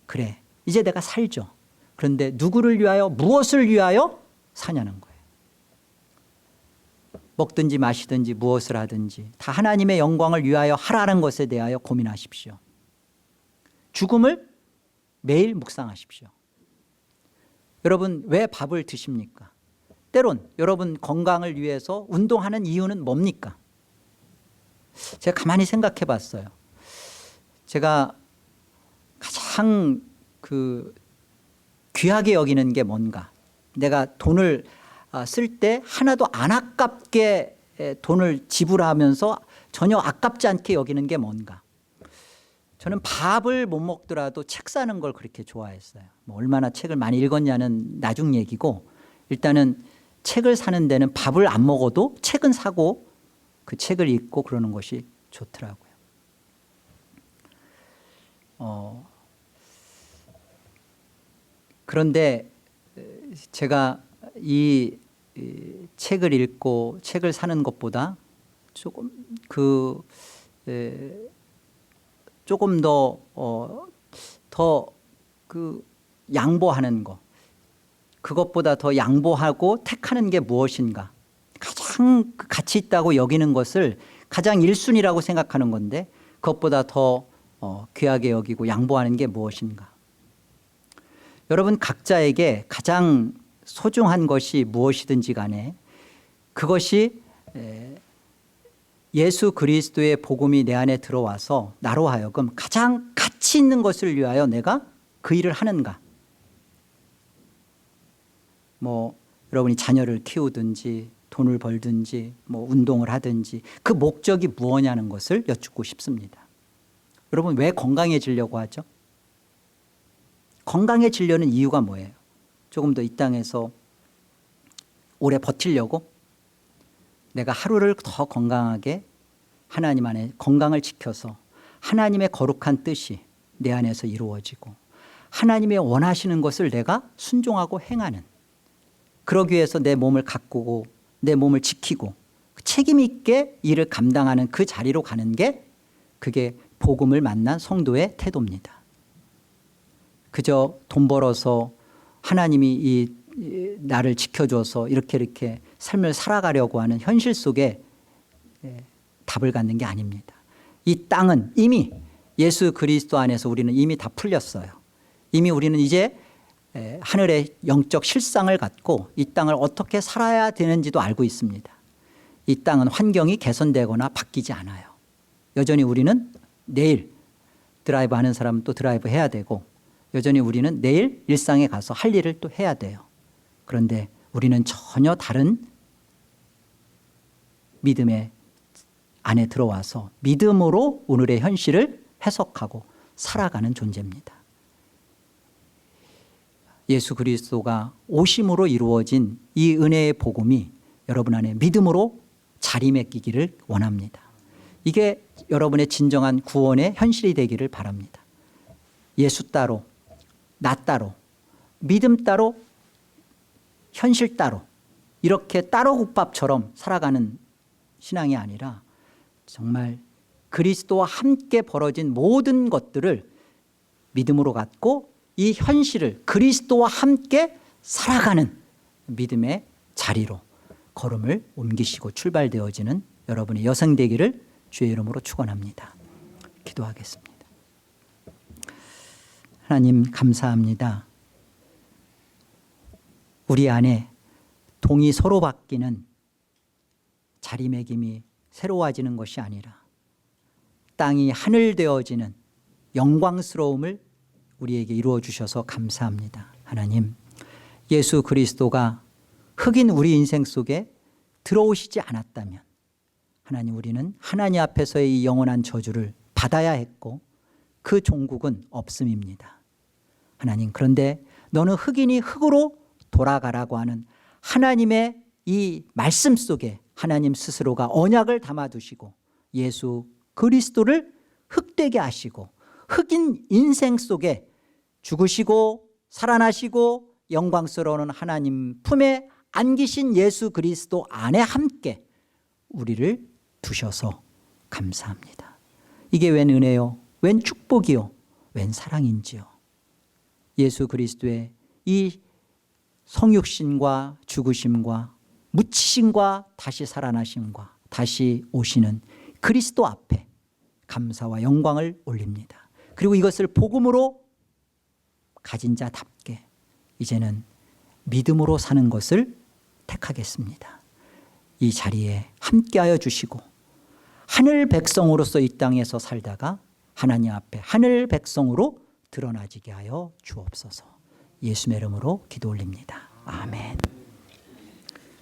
그래 이제 내가 살죠. 그런데 누구를 위하여 무엇을 위하여 사냐는 거예요. 먹든지 마시든지 무엇을 하든지 다 하나님의 영광을 위하여 하라는 것에 대하여 고민하십시오. 죽음을 매일 묵상하십시오. 여러분 왜 밥을 드십니까? 때론 여러분 건강을 위해서 운동하는 이유는 뭡니까? 제가 가만히 생각해 봤어요. 제가 가장 귀하게 여기는 게 뭔가, 내가 돈을 쓸 때 하나도 안 아깝게 돈을 지불하면서 전혀 아깝지 않게 여기는 게 뭔가. 저는 밥을 못 먹더라도 책 사는 걸 그렇게 좋아했어요. 뭐 얼마나 책을 많이 읽었냐는 나중 얘기고, 일단은 책을 사는 데는 밥을 안 먹어도 책은 사고 그 책을 읽고 그러는 것이 좋더라고요. 그런데 제가 이 책을 읽고 책을 사는 것보다 조금 더 양보하는 것, 그것보다 더 양보하고 택하는 게 무엇인가, 가장 가치 있다고 여기는 것을 가장 1순위라고 생각하는 건데 그것보다 더 귀하게 여기고 양보하는 게 무엇인가. 여러분 각자에게 가장 소중한 것이 무엇이든지 간에 그것이 예수 그리스도의 복음이 내 안에 들어와서 나로 하여금 가장 가치 있는 것을 위하여 내가 그 일을 하는가. 뭐 여러분이 자녀를 키우든지 돈을 벌든지 뭐 운동을 하든지 그 목적이 무엇냐는 것을 여쭙고 싶습니다. 여러분 왜 건강해지려고 하죠? 건강해지려는 이유가 뭐예요? 조금 더 이 땅에서 오래 버티려고? 내가 하루를 더 건강하게 하나님 안에 건강을 지켜서 하나님의 거룩한 뜻이 내 안에서 이루어지고 하나님의 원하시는 것을 내가 순종하고 행하는, 그러기 위해서 내 몸을 가꾸고 내 몸을 지키고 책임 있게 일을 감당하는 그 자리로 가는 게, 그게 복음을 만난 성도의 태도입니다. 그저 돈 벌어서 하나님이 나를 지켜줘서 이렇게 삶을 살아가려고 하는 현실 속에 답을 갖는 게 아닙니다. 이 땅은 이미 예수 그리스도 안에서 우리는 이미 다 풀렸어요. 이미 우리는 이제 하늘의 영적 실상을 갖고 이 땅을 어떻게 살아야 되는지도 알고 있습니다. 이 땅은 환경이 개선되거나 바뀌지 않아요. 여전히 우리는 내일 드라이브 하는 사람은 또 드라이브 해야 되고, 여전히 우리는 내일 일상에 가서 할 일을 또 해야 돼요. 그런데 우리는 전혀 다른 믿음의 안에 들어와서 믿음으로 오늘의 현실을 해석하고 살아가는 존재입니다. 예수 그리스도가 오심으로 이루어진 이 은혜의 복음이 여러분 안에 믿음으로 자리매기기를 원합니다. 이게 여러분의 진정한 구원의 현실이 되기를 바랍니다. 예수 따로, 나 따로, 믿음 따로, 현실 따로 이렇게 따로 국밥처럼 살아가는 신앙이 아니라 정말 그리스도와 함께 벌어진 모든 것들을 믿음으로 갖고 이 현실을 그리스도와 함께 살아가는 믿음의 자리로 걸음을 옮기시고 출발되어지는 여러분의 여생 되기를 주의 이름으로 축원합니다. 기도하겠습니다. 하나님 감사합니다. 우리 안에 동이 서로 바뀌는 자리매김이 새로워지는 것이 아니라 땅이 하늘 되어지는 영광스러움을 우리에게 이루어 주셔서 감사합니다. 하나님, 예수 그리스도가 흑인 우리 인생 속에 들어오시지 않았다면 하나님, 우리는 하나님 앞에서의 이 영원한 저주를 받아야 했고 그 종국은 없음입니다. 하나님, 그런데 너는 흑인이 흑으로 돌아가라고 하는 하나님의 이 말씀 속에 하나님 스스로가 언약을 담아두시고 예수 그리스도를 흑되게 하시고 흑인 인생 속에 죽으시고 살아나시고 영광스러운 하나님 품에 안기신 예수 그리스도 안에 함께 우리를 두셔서 감사합니다. 이게 웬 은혜요? 웬 축복이요? 웬 사랑인지요? 예수 그리스도의 이 성육신과 죽으심과 묻히심과 다시 살아나심과 다시 오시는 그리스도 앞에 감사와 영광을 올립니다. 그리고 이것을 복음으로 가진 자답게 이제는 믿음으로 사는 것을 택하겠습니다. 이 자리에 함께하여 주시고 하늘 백성으로서 이 땅에서 살다가 하나님 앞에 하늘 백성으로 드러나지게 하여 주옵소서. 예수의 이름으로 기도 올립니다. 아멘.